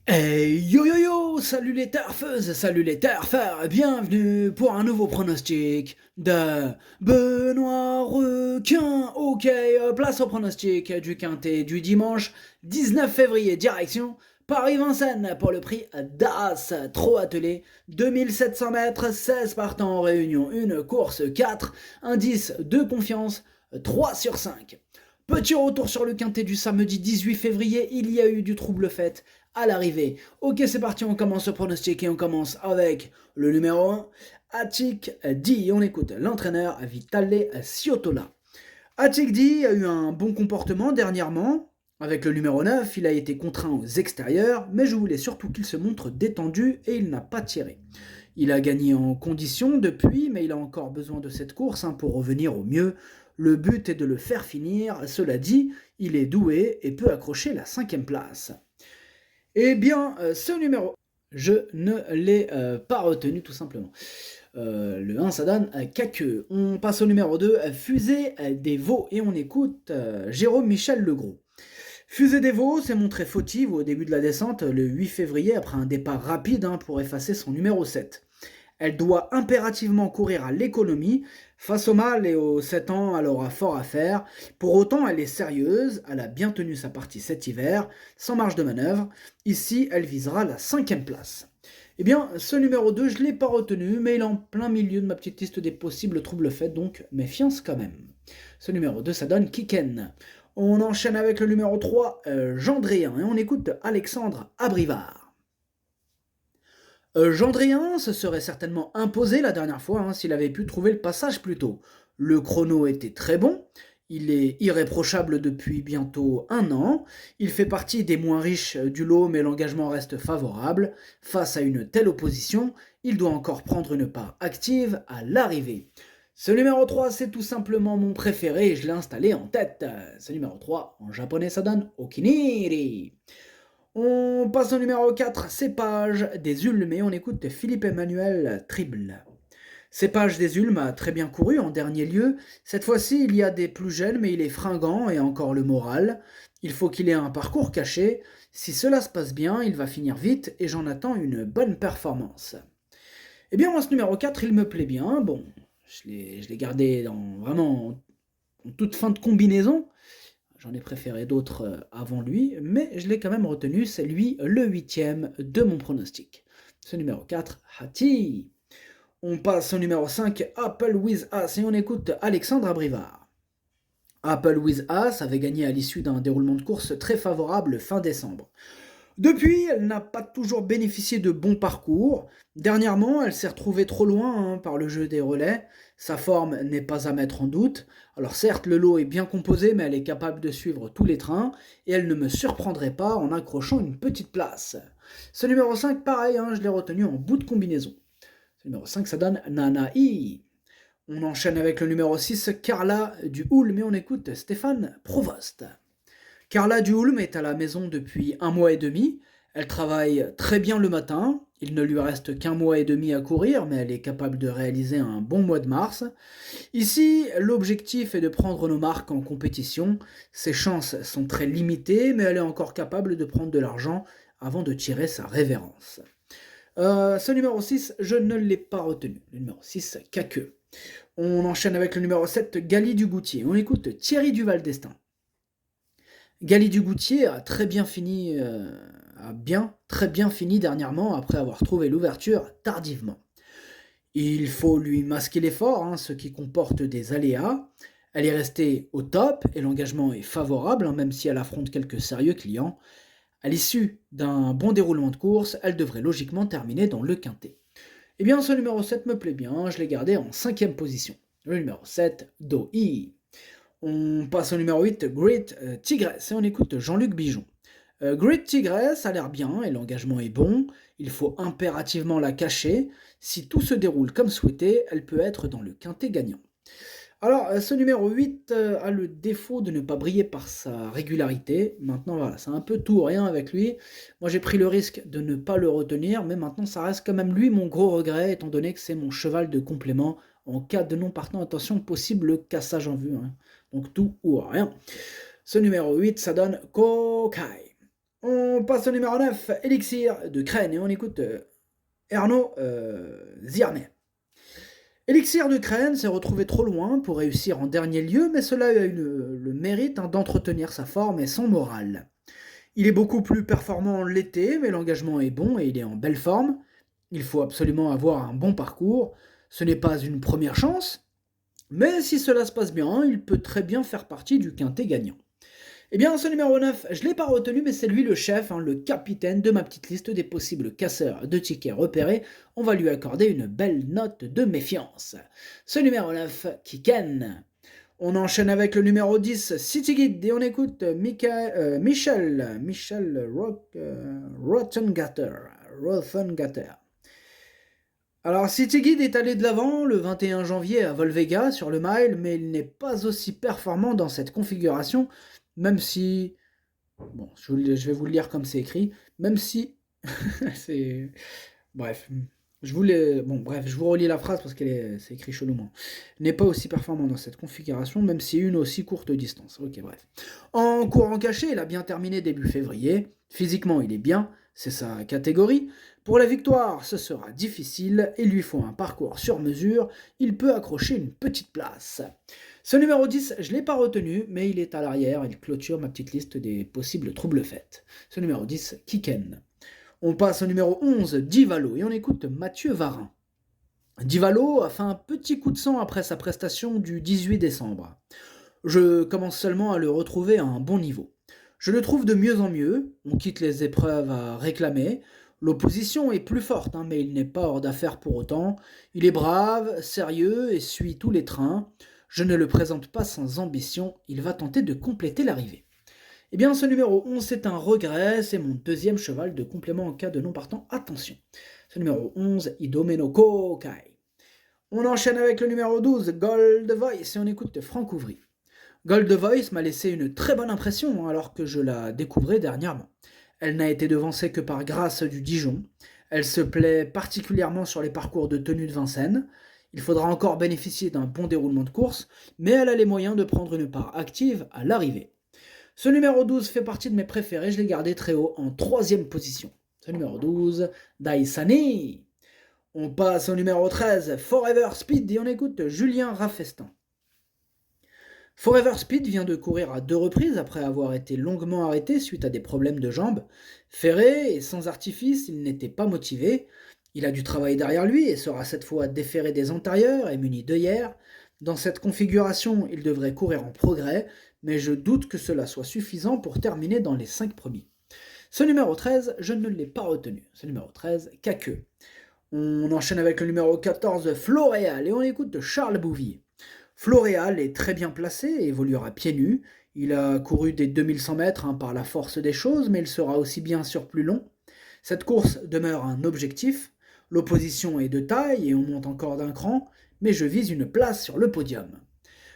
Hey yo yo yo, salut les turfeuses, salut les turfeurs, bienvenue pour un nouveau pronostic de Benoît Requin. Ok, place au pronostic du quintet du dimanche 19 février, direction Paris-Vincennes pour le prix d'As, trop attelé, 2700 mètres, 16 partants en réunion, une course 4, indice de confiance 3 sur 5. Petit retour sur le quintet du samedi 18 février, il y a eu du trouble fait à l'arrivée. Ok, c'est parti, on commence le pronostic et on commence avec le numéro 1, Atik Di. On écoute l'entraîneur Vitale Ciotola. Atik Di a eu un bon comportement dernièrement. Avec le numéro 9, il a été contraint aux extérieurs, mais je voulais surtout qu'il se montre détendu et il n'a pas tiré. Il a gagné en condition depuis, mais il a encore besoin de cette course pour revenir au mieux. Le but est de le faire finir. Cela dit, il est doué et peut accrocher la 5e place. Eh bien, ce numéro, je ne l'ai pas retenu tout simplement. Le 1, ça donne Caqueux. On passe au numéro 2, Fusée des Veaux, et on écoute Jérôme Michel Legros. Fusée des Veaux s'est montrée fautive au début de la descente le 8 février après un départ rapide pour effacer son numéro 7. Elle doit impérativement courir à l'économie. Face au mal et aux 7 ans, elle aura fort à faire. Pour autant, elle est sérieuse, elle a bien tenu sa partie cet hiver, sans marge de manœuvre. Ici, elle visera la 5e place. Eh bien, ce numéro 2, je ne l'ai pas retenu, mais il est en plein milieu de ma petite liste des possibles troubles faits, donc méfiance quand même. Ce numéro 2, ça donne Kiken. On enchaîne avec le numéro 3, Gendréen, et on écoute Alexandre Abrivard. Gendréen se serait certainement imposé la dernière fois s'il avait pu trouver le passage plus tôt. Le chrono était très bon, il est irréprochable depuis bientôt un an, il fait partie des moins riches du lot mais l'engagement reste favorable. Face à une telle opposition, il doit encore prendre une part active à l'arrivée. Ce numéro 3, c'est tout simplement mon préféré et je l'ai installé en tête. Ce numéro 3, en japonais, ça donne Okiniri. On passe au numéro 4, Cépage des Ulmes, et on écoute Philippe-Emmanuel Trible. Cépage des Ulmes a très bien couru en dernier lieu. Cette fois-ci, il y a des plus jeunes, mais il est fringant et encore le moral. Il faut qu'il ait un parcours caché. Si cela se passe bien, il va finir vite et j'en attends une bonne performance. Eh bien, moi, ce numéro 4, il me plaît bien. Bon, je l'ai gardé vraiment en toute fin de combinaison. J'en ai préféré d'autres avant lui, mais je l'ai quand même retenu, c'est lui le 8e de mon pronostic. Ce numéro 4, Hati. On passe au numéro 5, Apple with Us, et on écoute Alexandre Abrivard. Apple with Us avait gagné à l'issue d'un déroulement de course très favorable fin décembre. Depuis, elle n'a pas toujours bénéficié de bons parcours. Dernièrement, elle s'est retrouvée trop loin par le jeu des relais. Sa forme n'est pas à mettre en doute. Alors certes, le lot est bien composé, mais elle est capable de suivre tous les trains, et elle ne me surprendrait pas en accrochant une petite place. Ce numéro 5, pareil, je l'ai retenu en bout de combinaison. Ce numéro 5, ça donne Nanaï. On enchaîne avec le numéro 6, Carla du Houl, mais on écoute Stéphane Provost. Carla Duholm est à la maison depuis un mois et demi. Elle travaille très bien le matin. Il ne lui reste qu'un mois et demi à courir, mais elle est capable de réaliser un bon mois de mars. Ici, l'objectif est de prendre nos marques en compétition. Ses chances sont très limitées, mais elle est encore capable de prendre de l'argent avant de tirer sa révérence. Ce numéro 6, je ne l'ai pas retenu. Le numéro 6, Caqueux. On enchaîne avec le numéro 7, Gali du Goutier. On écoute Thierry Duval d'Estaing. Gali Dugoutier a très bien fini dernièrement après avoir trouvé l'ouverture tardivement. Il faut lui masquer l'effort, ce qui comporte des aléas. Elle est restée au top et l'engagement est favorable, même si elle affronte quelques sérieux clients. À l'issue d'un bon déroulement de course, elle devrait logiquement terminer dans le quintet. Eh bien, ce numéro 7 me plaît bien, je l'ai gardé en 5e position. Le numéro 7, Doi. On passe au numéro 8, Great Tigress, et on écoute Jean-Luc Bijon. Great Tigress a l'air bien et l'engagement est bon, il faut impérativement la cacher. Si tout se déroule comme souhaité, elle peut être dans le quintet gagnant. Alors, ce numéro 8 a le défaut de ne pas briller par sa régularité. Maintenant, voilà, c'est un peu tout ou rien avec lui. Moi, j'ai pris le risque de ne pas le retenir, mais maintenant, ça reste quand même lui mon gros regret, étant donné que c'est mon cheval de complément. En cas de non partant, attention, possible cassage en vue. Donc, tout ou rien. Ce numéro 8, ça donne Kokai. On passe au numéro 9, Elixir de Crène, et on écoute Erno Ziernet. Elixir de Crène s'est retrouvé trop loin pour réussir en dernier lieu, mais cela a eu le mérite d'entretenir sa forme et son moral. Il est beaucoup plus performant l'été, mais l'engagement est bon et il est en belle forme. Il faut absolument avoir un bon parcours. Ce n'est pas une première chance, mais si cela se passe bien, il peut très bien faire partie du quintet gagnant. Eh bien, ce numéro 9, je ne l'ai pas retenu, mais c'est lui le chef, le capitaine de ma petite liste des possibles casseurs de tickets repérés. On va lui accorder une belle note de méfiance. Ce numéro 9, Kiken. On enchaîne avec le numéro 10, City Guide, et on écoute Michel Rothengatter. Alors, City Guide est allé de l'avant le 21 janvier à Volvega sur le mile, mais il n'est pas aussi performant dans cette configuration, même si... Bon, je vais vous le lire comme c'est écrit, même si... c'est... Bref, je vous relis la phrase parce c'est écrit chelou. N'est pas aussi performant dans cette configuration, même si une aussi courte distance. Ok, bref. En courant caché, il a bien terminé début février. Physiquement, il est bien, c'est sa catégorie. Pour la victoire, ce sera difficile. Il lui faut un parcours sur mesure. Il peut accrocher une petite place. Ce numéro 10, je ne l'ai pas retenu, mais il est à l'arrière. Il clôture ma petite liste des possibles troubles faits. Ce numéro 10, Kiken. On passe au numéro 11, Divalo, et on écoute Mathieu Varin. Divalo a fait un petit coup de sang après sa prestation du 18 décembre. Je commence seulement à le retrouver à un bon niveau. Je le trouve de mieux en mieux, on quitte les épreuves à réclamer. L'opposition est plus forte, mais il n'est pas hors d'affaire pour autant. Il est brave, sérieux et suit tous les trains. Je ne le présente pas sans ambition, il va tenter de compléter l'arrivée. Eh bien, ce numéro 11, c'est un regret, c'est mon deuxième cheval de complément en cas de non partant. Attention. Ce numéro 11, Idomeno Kokai. On enchaîne avec le numéro 12, Gold Voice, et on écoute Franck Ouvry. Gold Voice m'a laissé une très bonne impression alors que je la découvrais dernièrement. Elle n'a été devancée que par grâce du Dijon. Elle se plaît particulièrement sur les parcours de tenue de Vincennes. Il faudra encore bénéficier d'un bon déroulement de course, mais elle a les moyens de prendre une part active à l'arrivée. Ce numéro 12 fait partie de mes préférés, je l'ai gardé très haut en 3e position. Ce numéro 12, Daisani. On passe au numéro 13, Forever Speed, et on écoute Julien Raffestin. Forever Speed vient de courir à 2 reprises après avoir été longuement arrêté suite à des problèmes de jambes. Ferré et sans artifice, il n'était pas motivé. Il a du travail derrière lui et sera cette fois déféré des antérieurs et muni d'œillères. Dans cette configuration, il devrait courir en progrès, mais je doute que cela soit suffisant pour terminer dans les 5 premiers. Ce numéro 13, je ne l'ai pas retenu. Ce numéro 13, Caqueux. On enchaîne avec le numéro 14, Floréal, et on écoute Charles Bouvier. Floréal est très bien placé et évoluera pieds nus. Il a couru des 2100 mètres par la force des choses, mais il sera aussi bien sur plus long. Cette course demeure un objectif. L'opposition est de taille et on monte encore d'un cran, mais je vise une place sur le podium.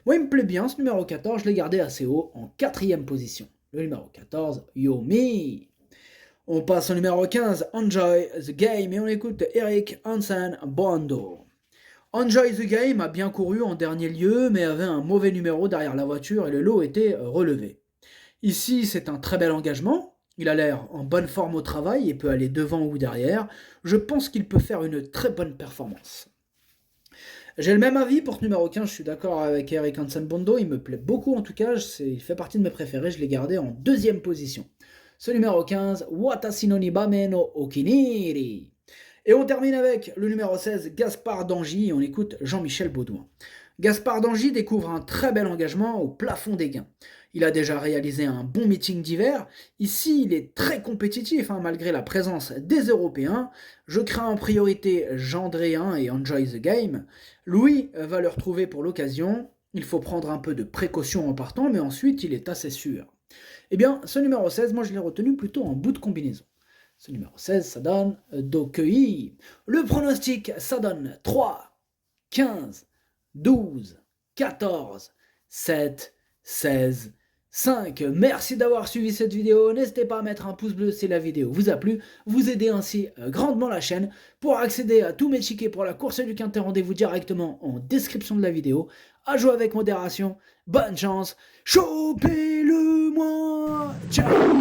Moi, il me plaît bien, ce numéro 14, je l'ai gardé assez haut, en 4e position. Le numéro 14, Yomi. On passe au numéro 15, Enjoy the Game, et on écoute Eric Hansen Bondo. Enjoy the Game a bien couru en dernier lieu, mais avait un mauvais numéro derrière la voiture et le lot était relevé. Ici, c'est un très bel engagement. Il a l'air en bonne forme au travail et peut aller devant ou derrière. Je pense qu'il peut faire une très bonne performance. J'ai le même avis pour ce numéro 15, je suis d'accord avec Eric Hansen Bondo, il me plaît beaucoup en tout cas, il fait partie de mes préférés, je l'ai gardé en 2e position. Ce numéro 15, Watashi no Nibame no Okiniri. Et on termine avec le numéro 16, Gaspard d'Angy, et on écoute Jean-Michel Baudouin. Gaspard d'Angy découvre un très bel engagement au plafond des gains. Il a déjà réalisé un bon meeting d'hiver. Ici, il est très compétitif, malgré la présence des Européens. Je crains en priorité Gendréen et Enjoy the Game. Louis va le retrouver pour l'occasion. Il faut prendre un peu de précaution en partant, mais ensuite, il est assez sûr. Eh bien, ce numéro 16, moi, je l'ai retenu plutôt en bout de combinaison. Ce numéro 16, ça donne Dokei. Le pronostic, ça donne 3, 15, 12, 14, 7, 16, 5. Merci d'avoir suivi cette vidéo. N'hésitez pas à mettre un pouce bleu si la vidéo vous a plu. Vous aidez ainsi grandement la chaîne. Pour accéder à tous mes tickets pour la course du Quintet, rendez-vous directement en description de la vidéo. À jouer avec modération. Bonne chance. Chopez-le-moi. Ciao.